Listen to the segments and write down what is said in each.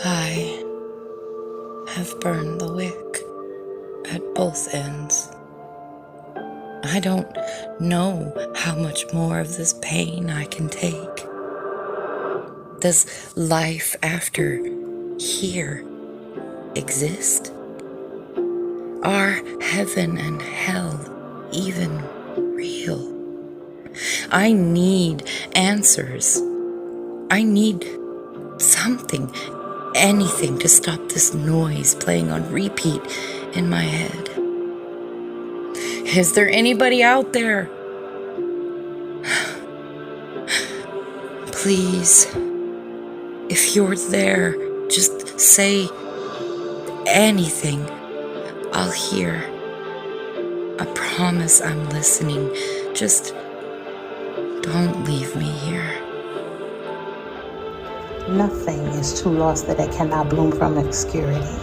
I have burned the wick at both ends. I don't know how much more of this pain I can take. Does life after here exist? Are heaven and hell even real? I need answers. I need something, anything to stop this noise playing on repeat in my head. Is there anybody out there? Please, if you're there, just say anything. I'll hear. I promise I'm listening. Just don't leave me here. Nothing is too lost that it cannot bloom from obscurity.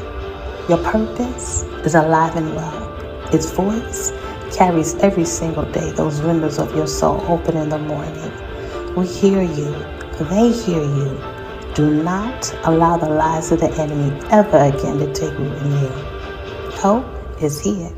Your purpose is alive and well. Its voice carries every single day those windows of your soul open in the morning. We hear you. They hear you. Do not allow the lies of the enemy ever again to take root in you. Hope is here.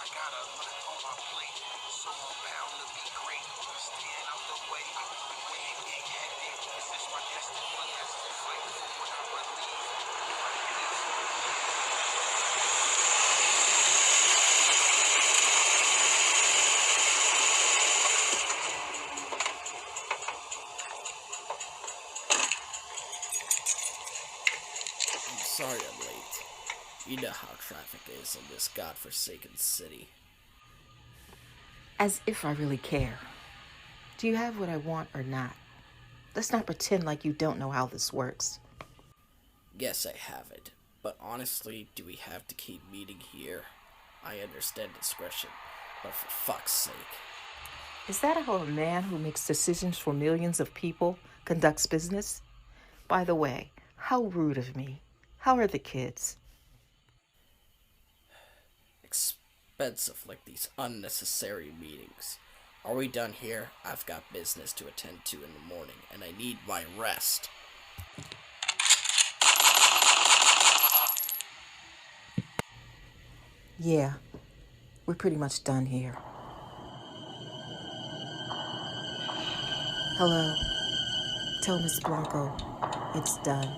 I got a lot on my plate, so I'm bound to be great. Staying out the way, when it get hectic, this is my destiny. Yes, fight for what I believe. My peace. I'm sorry I'm late. You know how traffic is in this godforsaken city. As if I really care. Do you have what I want or not? Let's not pretend like you don't know how this works. Guess I have it. But honestly, do we have to keep meeting here? I understand discretion, but for fuck's sake. Is that how a man who makes decisions for millions of people conducts business? By the way, how rude of me. How are the kids? Expensive like these unnecessary meetings. Are we done here? I've got business to attend to in the morning, and I need my rest. Yeah, we're pretty much done here. Hello. Tell Miss Blanco it's done.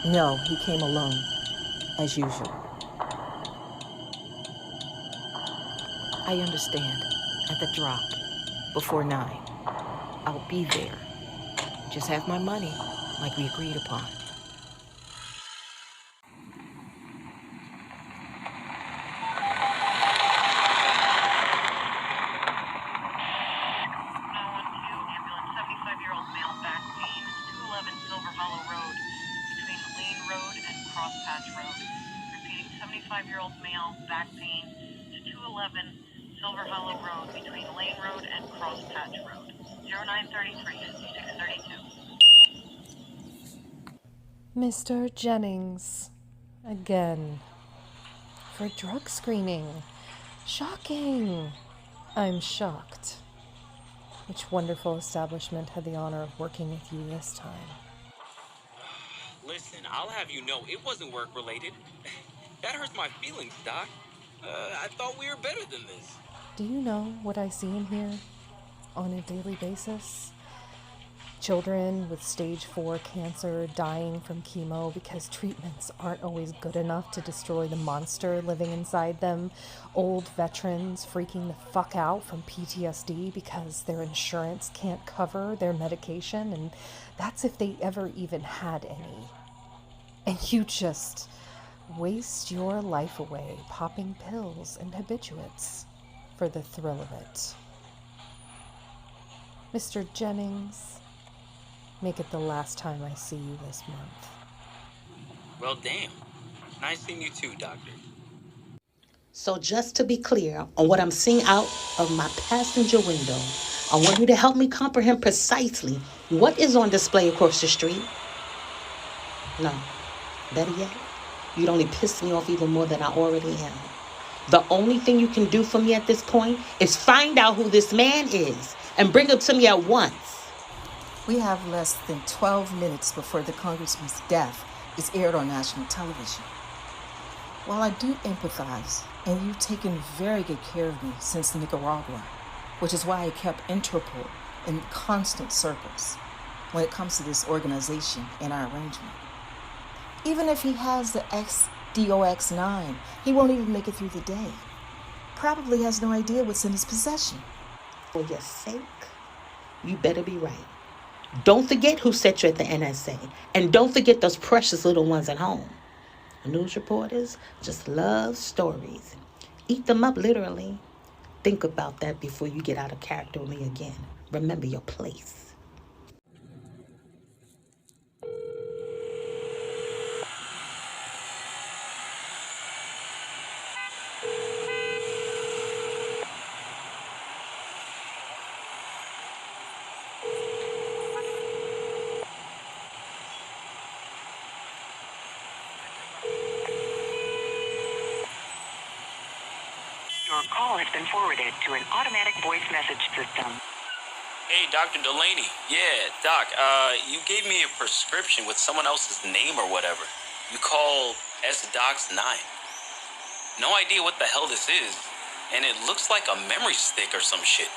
No, he came alone, as usual. I understand. At the drop, before 9. I'll be there. Just have my money, like we agreed upon. Ambulance, 75-year-old male back pain, 211 Silver Hollow Road, between Lane Road and Crosspatch Road. Repeating, 75-year-old male back pain to 211 Silver Hollow Road, between Lane Road and Crosspatch Road. 0933, 5632. Mr. Jennings, again, for drug screening. Shocking! I'm shocked. Which wonderful establishment had the honor of working with you this time? Listen, I'll have you know it wasn't work-related. That hurts my feelings, Doc. I thought we were better than this. Do you know what I see in here on a daily basis? Children with stage 4 cancer dying from chemo because treatments aren't always good enough to destroy the monster living inside them. Old veterans freaking the fuck out from PTSD because their insurance can't cover their medication, and that's if they ever even had any. And you just waste your life away popping pills and habituates for the thrill of it. Mr. Jennings, make it the last time I see you this month. Well, damn. Nice seeing you too, Doctor. So just to be clear on what I'm seeing out of my passenger window, I want you to help me comprehend precisely what is on display across the street. No, better yet, you'd only piss me off even more than I already am. The only thing you can do for me at this point is find out who this man is and bring him to me at once. We have less than 12 minutes before the congressman's death is aired on national television. While I do empathize, and you've taken very good care of me since Nicaragua, which is why I kept Interpol in constant circles when it comes to this organization and our arrangement. Even if he has the XDOX9, he won't even make it through the day. Probably has no idea what's in his possession. For your sake, you better be right. Don't forget who set you at the NSA. And don't forget those precious little ones at home. News reporters just love stories. Eat them up literally. Think about that before you get out of character with me again. Remember your place. Your call has been forwarded to an automatic voice message system. Hey, Dr. Delaney. Yeah, Doc, you gave me a prescription with someone else's name or whatever. You called SDocs9. No idea what the hell this is, and it looks like a memory stick or some shit.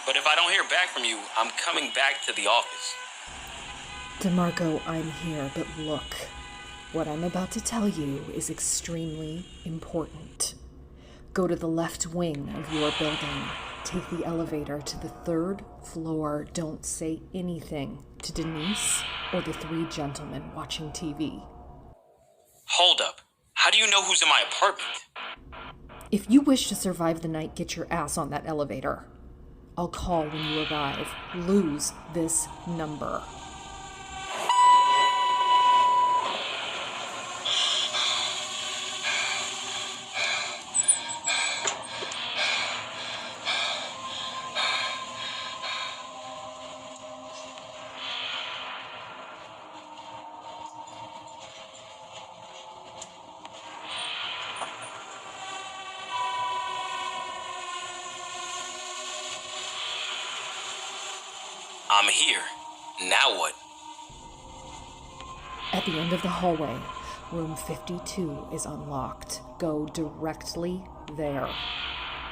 But if I don't hear back from you, I'm coming back to the office. DeMarco, I'm here, but look. What I'm about to tell you is extremely important. Go to the left wing of your building. Take the elevator to the 3rd floor. Don't say anything to Denise or the 3 gentlemen watching TV. Hold up. How do you know who's in my apartment? If you wish to survive the night, get your ass on that elevator. I'll call when you arrive. Lose this number. I'm here. Now what? At the end of the hallway, room 52 is unlocked. Go directly there.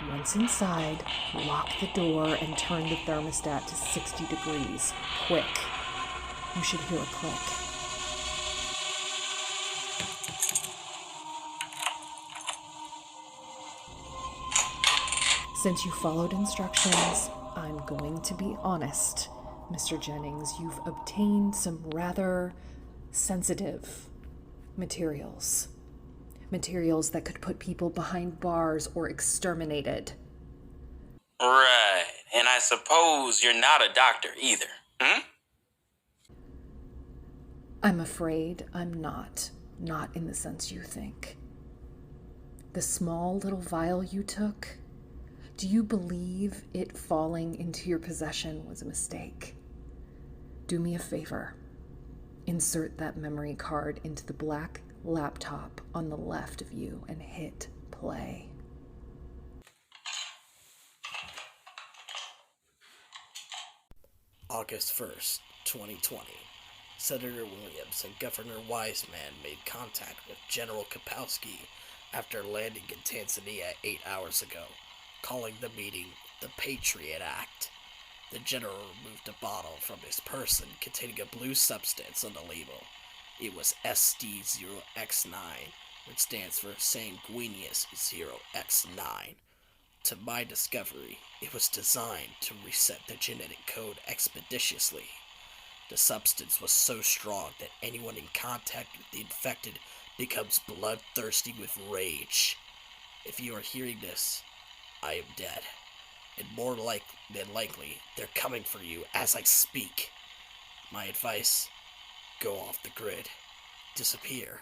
Once inside, lock the door and turn the thermostat to 60 degrees. Quick. You should hear a click. Since you followed instructions, I'm going to be honest. Mr. Jennings, you've obtained some rather sensitive materials. Materials that could put people behind bars or exterminated. Right, and I suppose you're not a doctor either, hmm? I'm afraid I'm not. Not in the sense you think. The small little vial you took, do you believe it falling into your possession was a mistake? Do me a favor. Insert that memory card into the black laptop on the left of you and hit play. August 1st, 2020. Senator Williams and Governor Wiseman made contact with General Kapowski after landing in Tanzania 8 hours ago, calling the meeting the Patriot Act. The general removed a bottle from his person containing a blue substance on the label. It was SD0X9, which stands for Sanguineous 0X9. To my discovery, it was designed to reset the genetic code expeditiously. The substance was so strong that anyone in contact with the infected becomes bloodthirsty with rage. If you are hearing this, I am dead. And more than likely, they're coming for you as I speak. My advice, go off the grid. Disappear.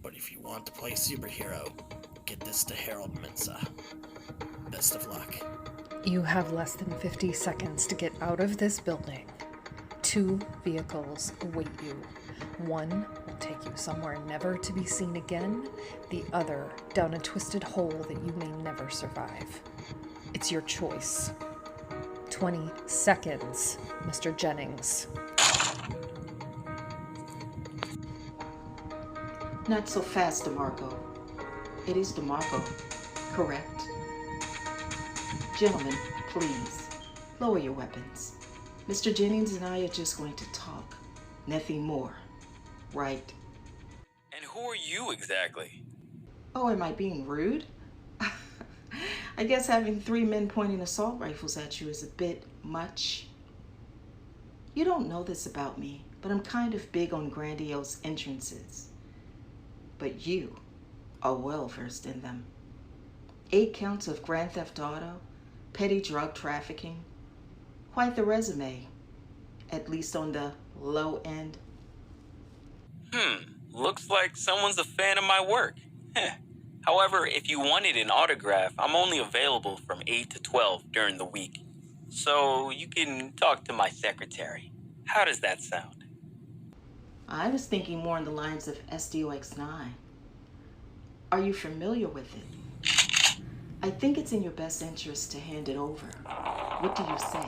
But if you want to play superhero, get this to Harold Mensa. Best of luck. You have less than 50 seconds to get out of this building. 2 vehicles await you. One will take you somewhere never to be seen again. The other down a twisted hole that you may never survive. It's your choice. 20 seconds, Mr. Jennings. Not so fast, DeMarco. It is DeMarco, correct? Gentlemen, please, lower your weapons. Mr. Jennings and I are just going to talk. Nothing more, right? And who are you exactly? Oh, am I being rude? I guess having 3 men pointing assault rifles at you is a bit much. You don't know this about me, but I'm kind of big on grandiose entrances. But you are well versed in them. 8 counts of grand theft auto, petty drug trafficking. Quite the resume, at least on the low end. Looks like someone's a fan of my work. However, if you wanted an autograph, I'm only available from 8 to 12 during the week. So you can talk to my secretary. How does that sound? I was thinking more on the lines of SDOX9. Are you familiar with it? I think it's in your best interest to hand it over. What do you say?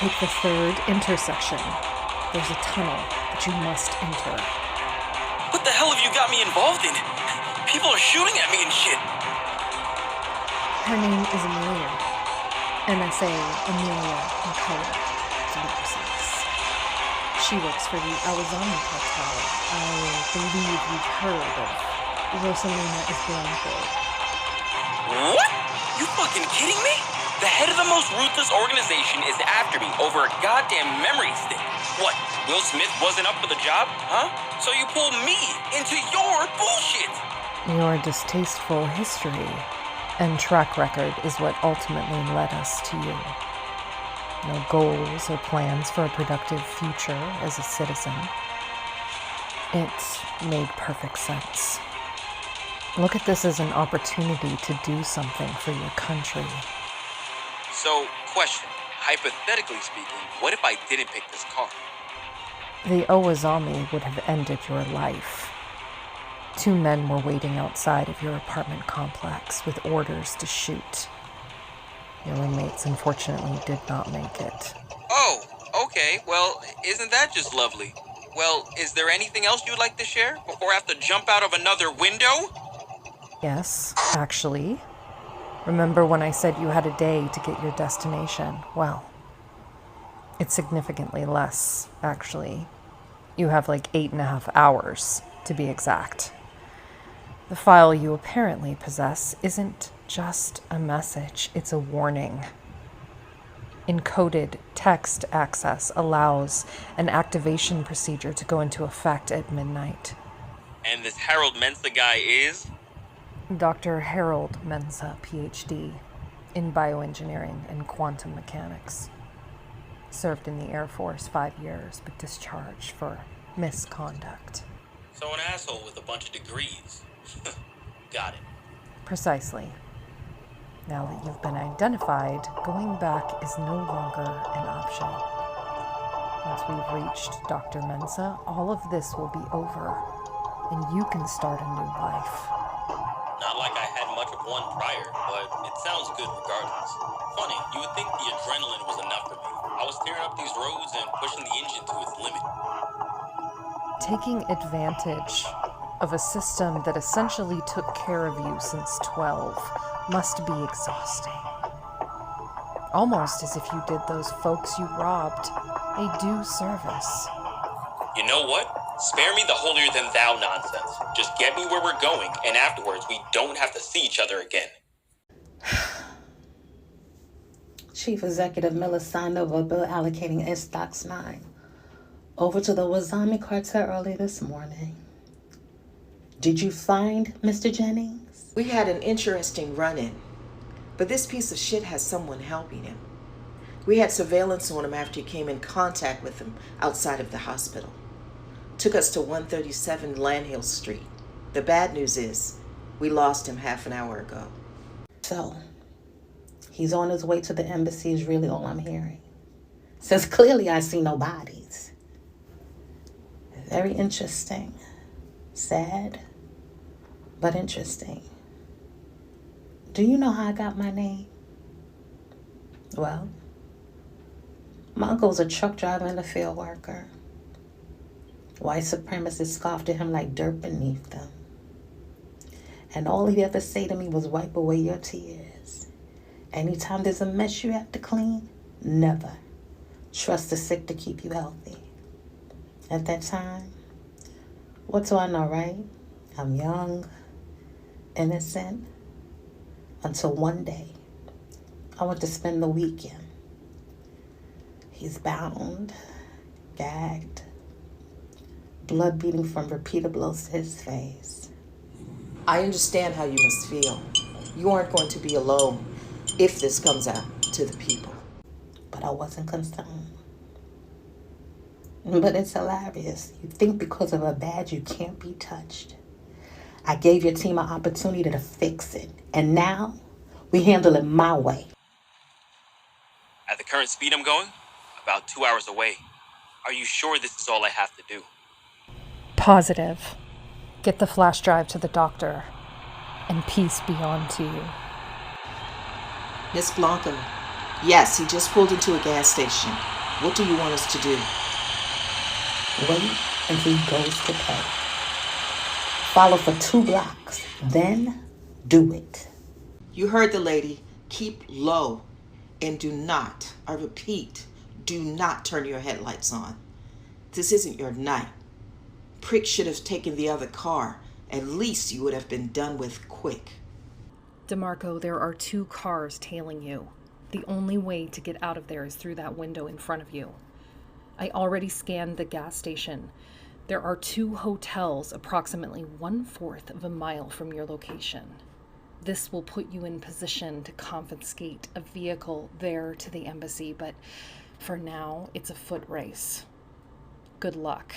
take the third intersection. There's a tunnel that you must enter. What the hell have you got me involved in? People are shooting at me and shit. Her name is Amelia. NSA Amelia McCullough, to be precise. She works for the Awazami cartel. I believe you've heard of Rosalina Esblanco. What? You fucking kidding me? The head of the most ruthless organization is after me over a goddamn memory stick. What, Will Smith wasn't up for the job? Huh? So you pull me into your bullshit! Your distasteful history and track record is what ultimately led us to you. No goals or plans for a productive future as a citizen. It made perfect sense. Look at this as an opportunity to do something for your country. So, question. Hypothetically speaking, what if I didn't pick this car? The Owazami would have ended your life. 2 men were waiting outside of your apartment complex with orders to shoot. Your roommates unfortunately did not make it. Oh, okay. Well, isn't that just lovely? Well, is there anything else you'd like to share before I have to jump out of another window? Yes, actually. Remember when I said you had a day to get your destination? Well, it's significantly less, actually. You have like 8.5 hours, to be exact. The file you apparently possess isn't just a message, it's a warning. Encoded text access allows an activation procedure to go into effect at midnight. And this Harold Mensa guy is? Dr. Harold Mensa, PhD, in bioengineering and quantum mechanics. Served in the Air Force 5 years, but discharged for misconduct. So an asshole with a bunch of degrees. Got it. Precisely. Now that you've been identified, going back is no longer an option. Once we've reached Dr. Mensa, all of this will be over, and you can start a new life. Not like I had much of one prior, but it sounds good regardless. Funny, you would think the adrenaline was enough for me. I was tearing up these roads and pushing the engine to its limit. Taking advantage of a system that essentially took care of you since 12 must be exhausting. Almost as if you did those folks you robbed a due service. You know what? Spare me the holier-than-thou nonsense. Just get me where we're going, and afterwards we don't have to see each other again. Chief Executive Miller signed over a bill allocating Stox 9 over to the Wazami cartel early this morning. Did you find Mr. Jennings? We had an interesting run-in, but this piece of shit has someone helping him. We had surveillance on him after he came in contact with him outside of the hospital. Took us to 137 Landhill Street. The bad news is, we lost him half an hour ago. So, he's on his way to the embassy is really all I'm hearing. Since clearly I see no bodies. Very interesting. Sad, but interesting. Do you know how I got my name? Well, my uncle's a truck driver and a field worker. White supremacists scoffed at him like dirt beneath them. And all he'd ever say to me was, wipe away your tears. Anytime there's a mess you have to clean, never trust the sick to keep you healthy. At that time, what do I know, right? I'm young, innocent, until one day I went to spend the weekend. He's bound, gagged, blood beating from repeated blows to his face. I understand how you must feel. You aren't going to be alone if this comes out to the people. But I wasn't concerned. But it's hilarious. You think because of a badge you can't be touched. I gave your team an opportunity to fix it. And now, we handle it my way. At the current speed I'm going, about 2 hours away. Are you sure this is all I have to do? Positive. Get the flash drive to the doctor, and peace be unto you. Miss Blanco, yes, he just pulled into a gas station. What do you want us to do? Wait until he goes to pay. Follow for 2 blocks, then do it. You heard the lady. Keep low and do not, I repeat, do not turn your headlights on. This isn't your night. Prick should have taken the other car. At least you would have been done with quick. DeMarco, there are 2 cars tailing you. The only way to get out of there is through that window in front of you. I already scanned the gas station. There are 2 hotels approximately 1/4 of a mile from your location. This will put you in position to confiscate a vehicle there to the embassy, but for now, it's a foot race. Good luck.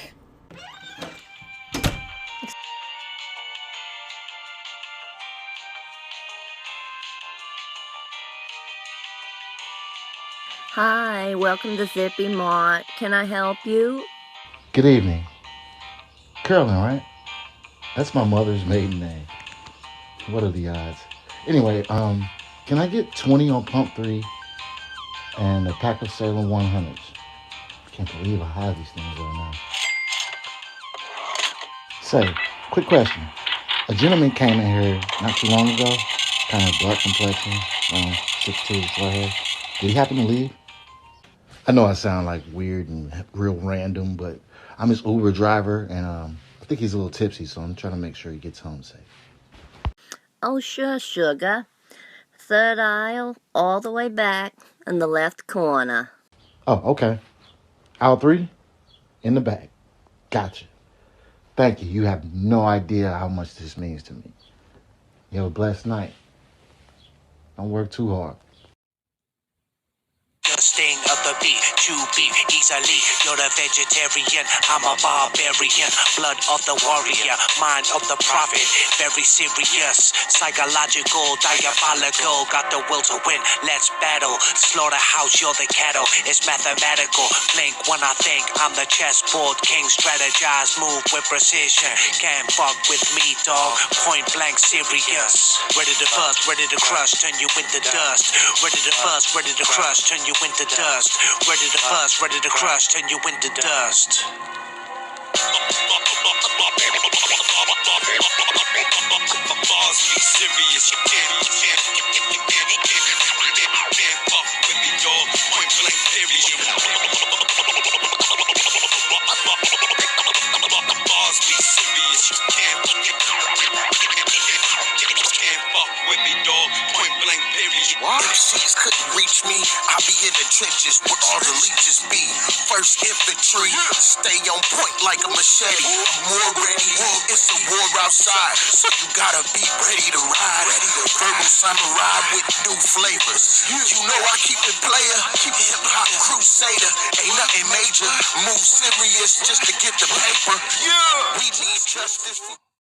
Hi, welcome to Zippy Mart. Can I help you? Good evening. Carolyn, right? That's my mother's maiden name. What are the odds? Anyway, can I get 20 on pump 3 and a pack of Salem 100s? I can't believe how high these things are now. Say, quick question. A gentleman came in here not too long ago, kind of dark complexion, 6'2", short hair. Did he happen to leave? I know I sound like weird and real random, but I'm his Uber driver, and I think he's a little tipsy, so I'm trying to make sure he gets home safe. Oh, sure, sugar. 3rd aisle, all the way back, in the left corner. Oh, okay. Aisle 3, in the back. Gotcha. Thank you. You have no idea how much this means to me. You have a blessed night. Don't work too hard. The sting of the bee, chew beef easily. You're a vegetarian, I'm a barbarian. Blood of the warrior, mind of the prophet. Very serious, psychological, diabolical. Got the will to win, let's battle. Slaughterhouse, you're the cattle. It's mathematical. Blink when I think I'm the chessboard king. Strategize, move with precision. Can't fuck with me, dog. Point blank serious. Ready to fuss, ready to crush, turn you into dust. Ready to fuss, ready to crush, turn you into dust. Ready to fuss, ready to crush, turn you into dust. Bars be serious, you can't fuck with me, dog. Point blank period. Bars be serious, you can't fuck with me, dog. Point blank period. MCs couldn't reach me. I be in the trenches where all the leeches be. First infantry, stay on point like a machete. I'm more ready, it's a war outside, so you gotta be ready to ride. Verbal samurai with new flavors. You know I keep it player, keep hip hop crusader. Ain't nothing major, move serious just to get the paper. Yeah, we need justice for